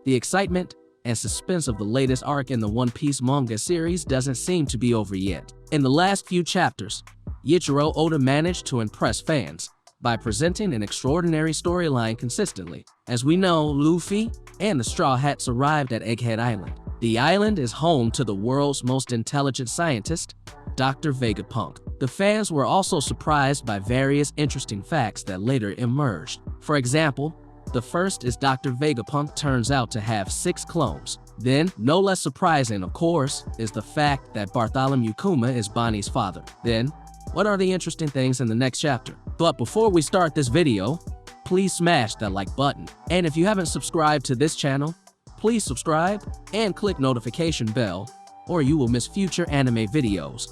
The excitement and suspense of the latest arc in the One Piece manga series doesn't seem to be over yet. In the last few chapters, Eiichiro Oda managed to impress fans by presenting an extraordinary storyline consistently. As we know, Luffy and the Straw Hats arrived at Egghead Island. The island is home to the world's most intelligent scientist, Dr. Vegapunk. The fans were also surprised by various interesting facts that later emerged. For example, the first is Dr. Vegapunk turns out to have 6 clones. Then, no less surprising, of course, is the fact that Bartholomew Kuma is Bonnie's father. Then, what are the interesting things in the next chapter? But before we start this video, please smash that like button. And if you haven't subscribed to this channel, please subscribe and click notification bell, or you will miss future anime videos.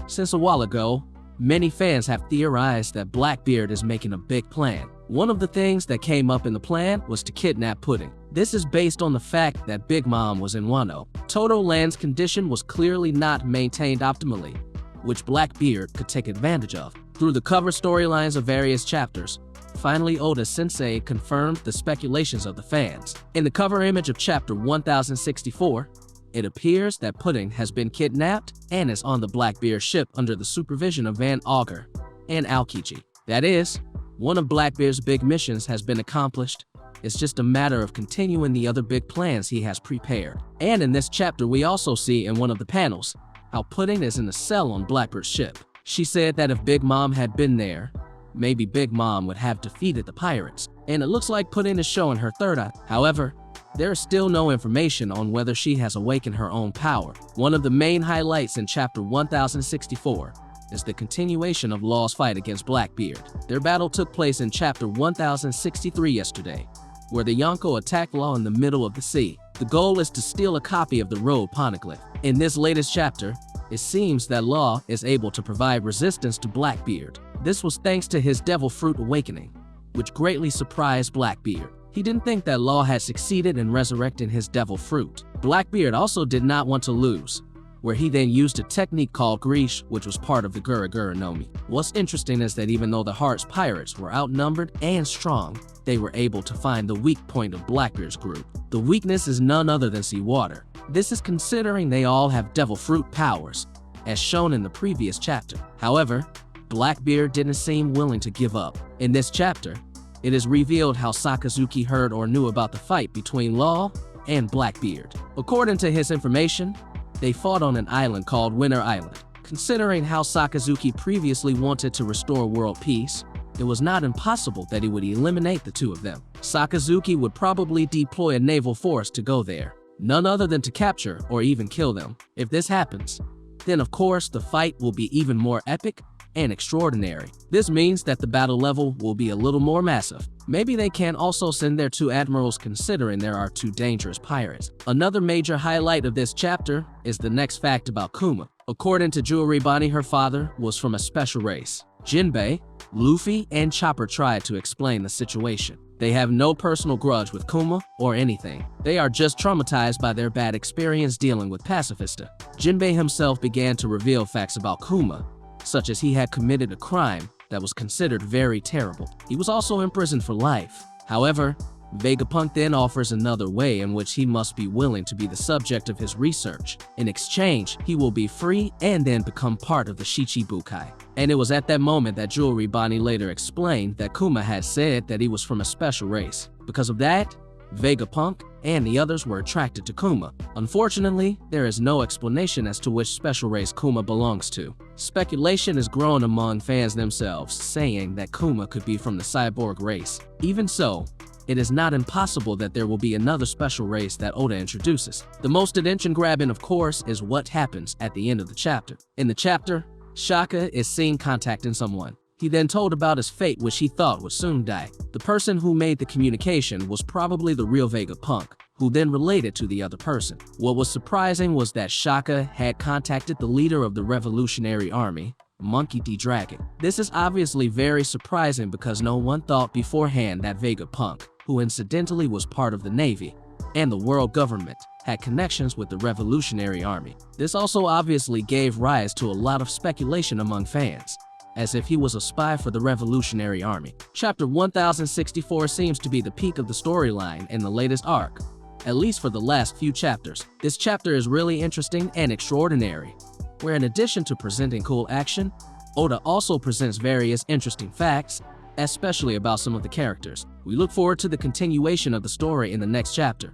Since a while ago, many fans have theorized that Blackbeard is making a big plan. One of the things that came up in the plan was to kidnap Pudding. This is based on the fact that Big Mom was in Wano. Totto Land's condition was clearly not maintained optimally, which Blackbeard could take advantage of. Through the cover storylines of various chapters, finally Oda Sensei confirmed the speculations of the fans. In the cover image of chapter 1064, it appears that Pudding has been kidnapped and is on the Blackbeard ship under the supervision of Augur and Aokiji. That is, one of Blackbeard's big missions has been accomplished. It's just a matter of continuing the other big plans he has prepared. And in this chapter, we also see in one of the panels how Pudding is in a cell on Blackbeard's ship. She said that if Big Mom had been there, maybe Big Mom would have defeated the pirates. And it looks like Pudding is showing her third eye. However, there is still no information on whether she has awakened her own power. One of the main highlights in chapter 1064 is the continuation of Law's fight against Blackbeard. Their battle took place in chapter 1063 yesterday, where the Yonko attacked Law in the middle of the sea. The goal is to steal a copy of the road poneglyph. In this latest chapter, it seems that Law is able to provide resistance to Blackbeard. This was thanks to his devil fruit awakening, which greatly surprised Blackbeard. He didn't think that Law had succeeded in resurrecting his devil fruit. Blackbeard also did not want to lose, where he then used a technique called Grease, which was part of the Gura Gura Nomi. What's interesting is that even though the Heart's pirates were outnumbered and strong, they were able to find the weak point of Blackbeard's group. The weakness is none other than seawater. This is considering they all have devil fruit powers, as shown in the previous chapter. However, Blackbeard didn't seem willing to give up. In this chapter, it is revealed how Sakazuki heard or knew about the fight between Law and Blackbeard. According to his information, they fought on an island called Winter Island. Considering how Sakazuki previously wanted to restore world peace, it was not impossible that he would eliminate the two of them. Sakazuki would probably deploy a naval force to go there, none other than to capture or even kill them. If this happens, then of course the fight will be even more epic and extraordinary. This means that the battle level will be a little more massive. Maybe they can also send their 2 admirals considering there are 2 dangerous pirates. Another major highlight of this chapter is the next fact about Kuma. According to Jewelry Bonnie, her father was from a special race. Jinbei, Luffy, and Chopper tried to explain the situation. They have no personal grudge with Kuma or anything. They are just traumatized by their bad experience dealing with Pacifista. Jinbei himself began to reveal facts about Kuma, such as he had committed a crime that was considered very terrible. He was also imprisoned for life. However, Vegapunk then offers another way in which he must be willing to be the subject of his research. In exchange, he will be free and then become part of the Shichibukai. And it was at that moment that Jewelry Bonnie later explained that Kuma had said that he was from a special race. Because of that, Vegapunk and the others were attracted to Kuma. Unfortunately, there is no explanation as to which special race Kuma belongs to. Speculation is grown among fans themselves, saying that Kuma could be from the cyborg race. Even so, it is not impossible that there will be another special race that Oda introduces. The most attention-grabbing, of course, is what happens at the end of the chapter. In the chapter, Shaka is seen contacting someone. He then told about his fate, which he thought would soon die. The person who made the communication was probably the real Vegapunk, who then related to the other person. What was surprising was that Shaka had contacted the leader of the Revolutionary Army, Monkey D. Dragon. This is obviously very surprising because no one thought beforehand that Vegapunk, who incidentally was part of the Navy and the world government, had connections with the Revolutionary Army. This also obviously gave rise to a lot of speculation among fans. as if he was a spy for the Revolutionary Army. Chapter 1064 seems to be the peak of the storyline in the latest arc, at least for the last few chapters. This chapter is really interesting and extraordinary, where in addition to presenting cool action, Oda also presents various interesting facts, especially about some of the characters. We look forward to the continuation of the story in the next chapter.